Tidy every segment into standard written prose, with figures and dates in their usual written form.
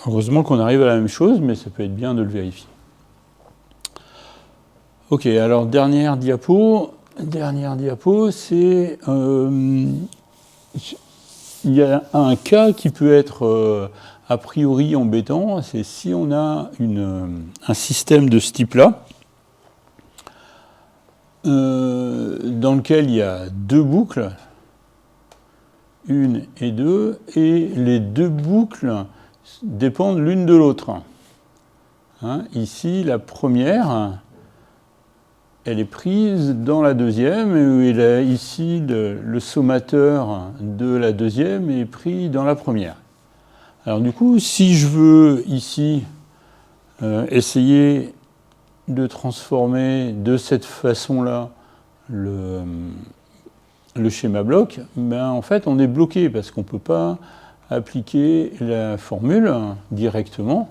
Heureusement qu'on arrive à la même chose, mais ça peut être bien de le vérifier. Ok, alors dernière diapo, c'est... il y a un cas qui peut être a priori embêtant, c'est si on a un système de ce type-là, dans lequel il y a deux boucles, une et deux, et les deux boucles dépendent l'une de l'autre. Hein, ici, la première, elle est prise dans la deuxième, et ici, le sommateur de la deuxième est pris dans la première. Alors du coup, si je veux ici essayer de transformer de cette façon-là le schéma bloc, ben en fait on est bloqué parce qu'on ne peut pas appliquer la formule directement.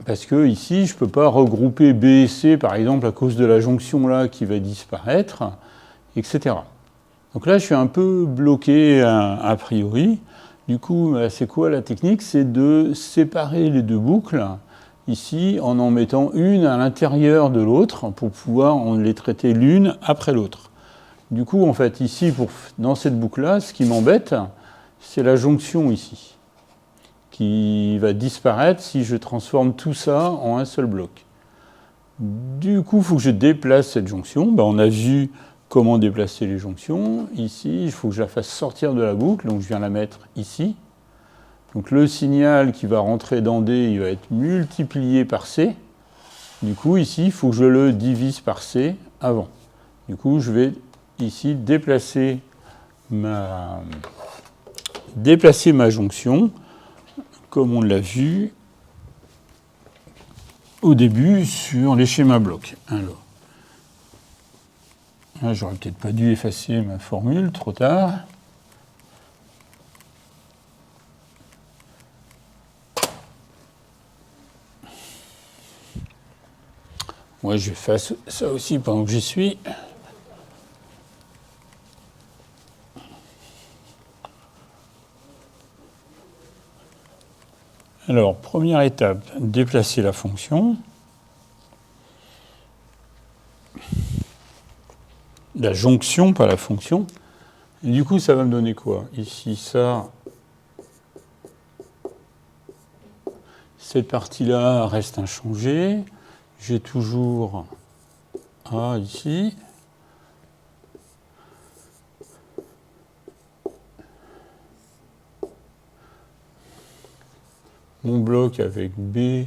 Parce que ici, je ne peux pas regrouper B et C, par exemple, à cause de la jonction là qui va disparaître, etc. Donc là, je suis un peu bloqué a priori. Du coup, c'est quoi la technique? C'est de séparer les deux boucles, ici, en mettant une à l'intérieur de l'autre, pour pouvoir les traiter l'une après l'autre. Du coup, en fait, ici, dans cette boucle-là, ce qui m'embête, c'est la jonction ici, qui va disparaître si je transforme tout ça en un seul bloc. Du coup, il faut que je déplace cette jonction. Ben, on a vu comment déplacer les jonctions. Ici, il faut que je la fasse sortir de la boucle, donc je viens la mettre ici. Donc le signal qui va rentrer dans D, il va être multiplié par C. Du coup, ici, il faut que je le divise par C avant. Du coup, je vais ici déplacer ma jonction, comme on l'a vu au début sur les schémas blocs. Alors, là, j'aurais peut-être pas dû effacer ma formule, trop tard. Moi, je fasse ça aussi pendant que j'y suis. Alors, première étape, déplacer la fonction. La jonction, pas la fonction. Et du coup, ça va me donner quoi? Ici, ça. Cette partie-là reste inchangée. J'ai toujours A ici. Mon bloc avec B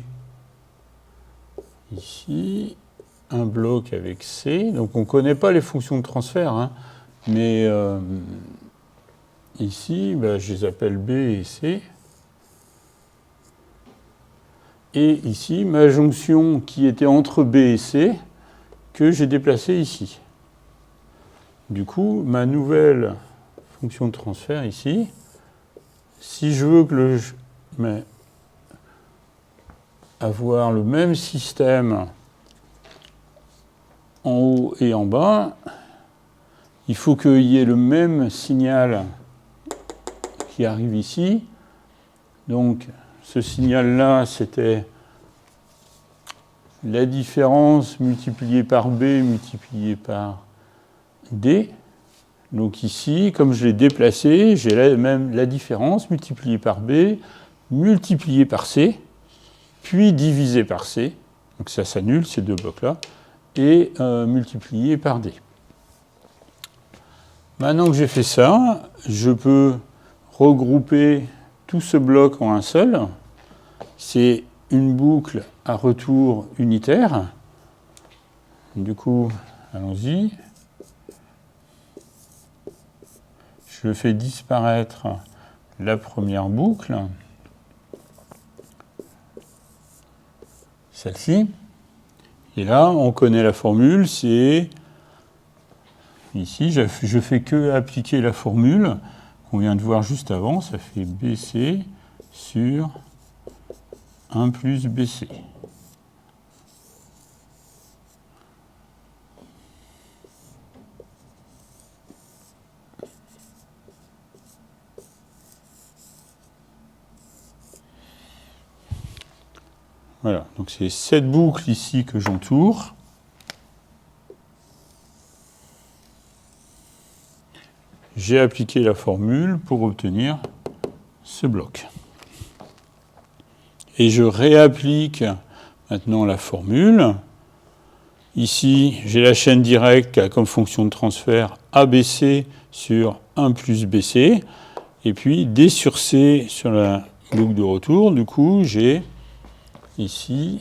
ici. Un bloc avec C. Donc on ne connaît pas les fonctions de transfert, hein, mais ici, ben, je les appelle B et C. Et ici, ma jonction qui était entre B et C, que j'ai déplacée ici. Du coup, ma nouvelle fonction de transfert ici, si je veux avoir le même système en haut et en bas, il faut qu'il y ait le même signal qui arrive ici. Donc, ce signal-là, c'était la différence multipliée par B multipliée par D. Donc ici, comme je l'ai déplacé, j'ai même la différence multipliée par B multipliée par C, puis divisé par C. Donc ça s'annule, ces deux blocs-là, et multiplié par D. Maintenant que j'ai fait ça, je peux regrouper tout ce bloc en un seul. C'est une boucle à retour unitaire. Du coup, allons-y. Je fais disparaître la première boucle, celle-ci. Et là, on connaît la formule, c'est... Ici, je fais que appliquer la formule qu'on vient de voir juste avant. Ça fait BC sur 1 plus BC. Voilà, donc c'est cette boucle ici que j'entoure. J'ai appliqué la formule pour obtenir ce bloc. Et je réapplique maintenant la formule. Ici, j'ai la chaîne directe qui a comme fonction de transfert ABC sur 1 plus BC. Et puis D sur C sur la boucle de retour. Du coup, j'ai ici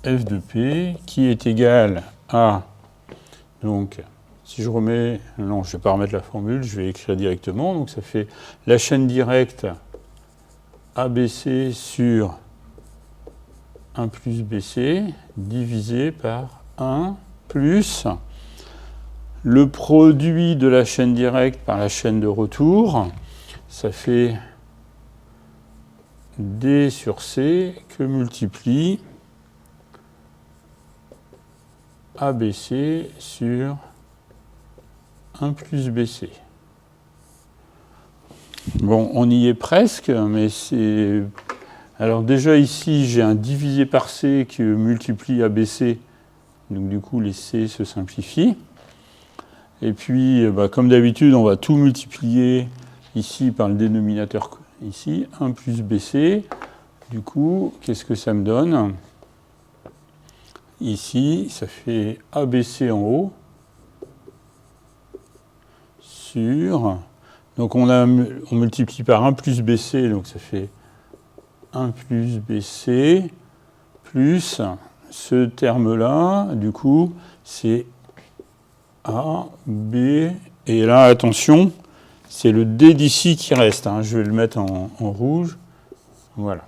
F de P qui est égal à... Donc, si je remets... Non, je ne vais pas remettre la formule, je vais écrire directement. Donc, ça fait la chaîne directe ABC sur 1 plus BC divisé par 1 plus le produit de la chaîne directe par la chaîne de retour. Ça fait D sur C que multiplie ABC sur 1 plus BC. Bon, on y est presque, mais c'est... Alors déjà ici, j'ai un divisé par C qui multiplie ABC, donc du coup les C se simplifient. Et puis, comme d'habitude, on va tout multiplier ici par le dénominateur ici, 1 plus BC. Du coup, qu'est-ce que ça me donne? Ici, ça fait ABC en haut sur... Donc on multiplie par 1 plus BC, donc ça fait 1 plus BC plus ce terme-là, du coup, c'est A, B, et là, attention, c'est le D d'ici qui reste. Hein. Je vais le mettre en rouge. Voilà.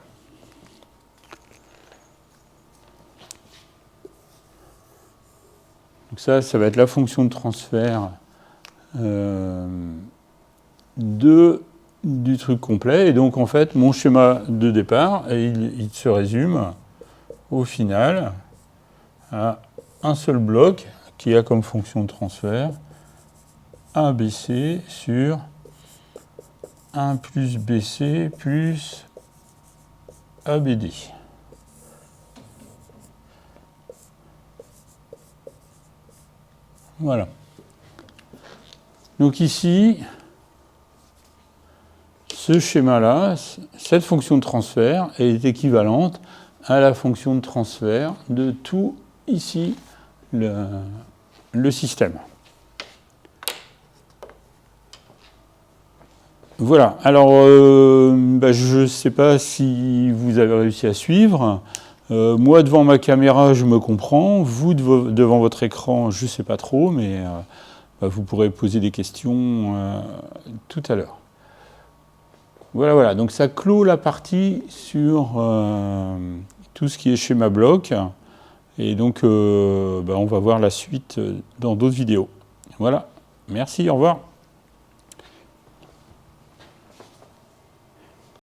Donc ça va être la fonction de transfert du truc complet. Et donc, en fait, mon schéma de départ, il se résume, au final, à un seul bloc qui a comme fonction de transfert ABC sur 1 plus BC plus ABD. Voilà. Donc ici, ce schéma-là, cette fonction de transfert est équivalente à la fonction de transfert de tout ici le système. Voilà, alors je ne sais pas si vous avez réussi à suivre. Moi, devant ma caméra, je me comprends. Vous, devant votre écran, je ne sais pas trop, mais vous pourrez poser des questions tout à l'heure. Voilà, donc ça clôt la partie sur tout ce qui est schéma bloc. Et donc, on va voir la suite dans d'autres vidéos. Voilà, merci, au revoir.